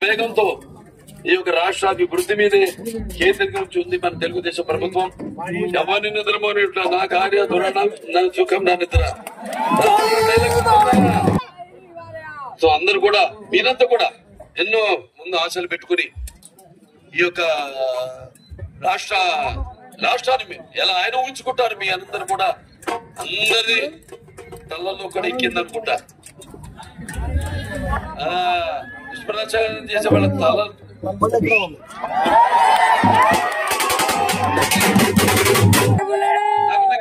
వేగంతో ఈ యొక్క రాష్ట్ర అభివృద్ధి మీదే కేంద్రీకరించి ఉంది మన తెలుగుదేశం ప్రభుత్వం. ఎవరిని నిద్రపోయినట్లు నా కార్య దురణం నా సుఖం నా నిద్ర. సో అందరూ కూడా మీరంతా కూడా ఎన్నో ముందు ఆశలు పెట్టుకుని ఈ యొక్క రాష్ట్రాన్ని ఎలా ఆయన ఊహించుకుంటారు. మీ అందరూ కూడా అందరి తలలో కూడా ఎక్కిందనుకుంటా. దుష్ప్రచారం చేసే వాళ్ళ తల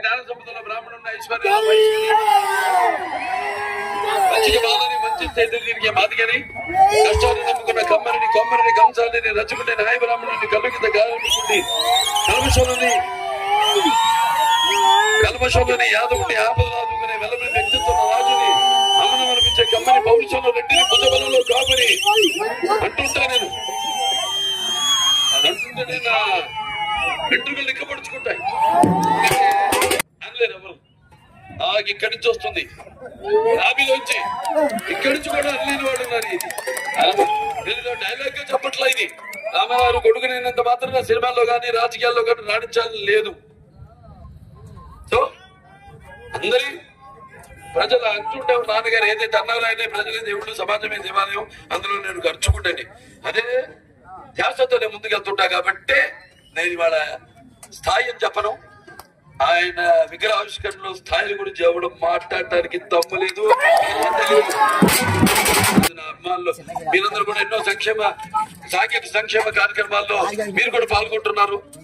జ్ఞాన సంపదలో బ్రాహ్మణున్న ఐశ్వర్య మంచిగా బాలని మంచి చేతులు తిరిగే మాదిగని కష్టాన్ని నమ్ముకున్న కమ్మరిని కొమ్మరిని కంసాలని రచ్చుకుంటే నాయ బ్రాహ్మణుని కలుగిత గాలి కల్మషంలోని యాదవుని ఆపదలాదుకునే వెలబడి వ్యక్తిత్వం రాజుని అమనం అనిపించే కమ్మని పౌరుషంలో రెడ్డిని భుజబలంలో కాపుని అంటుంటా నేను. అది అంటుంటేనే నా వెంట్రుకలు నిక్కపడుచుకుంటాయి అనలేరు ఎవరు. ఇక్కడి నుంచి వస్తుంది రాబీలోంచి ఇక్కడి నుంచి కూడా అనలేని వాడు ఉన్నారు. ఇది డైలాగ్ గా చెప్పట్లా. ఇది రామారావు కొడుకునేంత మాత్రంగా సినిమాల్లో కానీ రాజకీయాల్లో కానీ రాణించాలని లేదు. సో అందరి ప్రజలు అంటుంటే నాన్నగారు ఏదైతే అన్నారో ఆయన ప్రజలే దేవుళ్ళు సమాజమే దేవాలయం అందులో నేను ఖర్చుకుంటాను అదే ధ్యాసతో నేను ముందుకెళ్తుంటా. కాబట్టి నేను ఇవాళ స్థాయి అని చెప్పను. ఆయన విగ్రహావిష్కరణలో స్థాయిల గురించి ఎవడం మాట్లాడటానికి తమ్ములేదు. నా అభిమానులు మీరందరూ కూడా ఎన్నో సాంఘిక సంక్షేమ కార్యక్రమాల్లో మీరు కూడా పాల్గొంటున్నారు.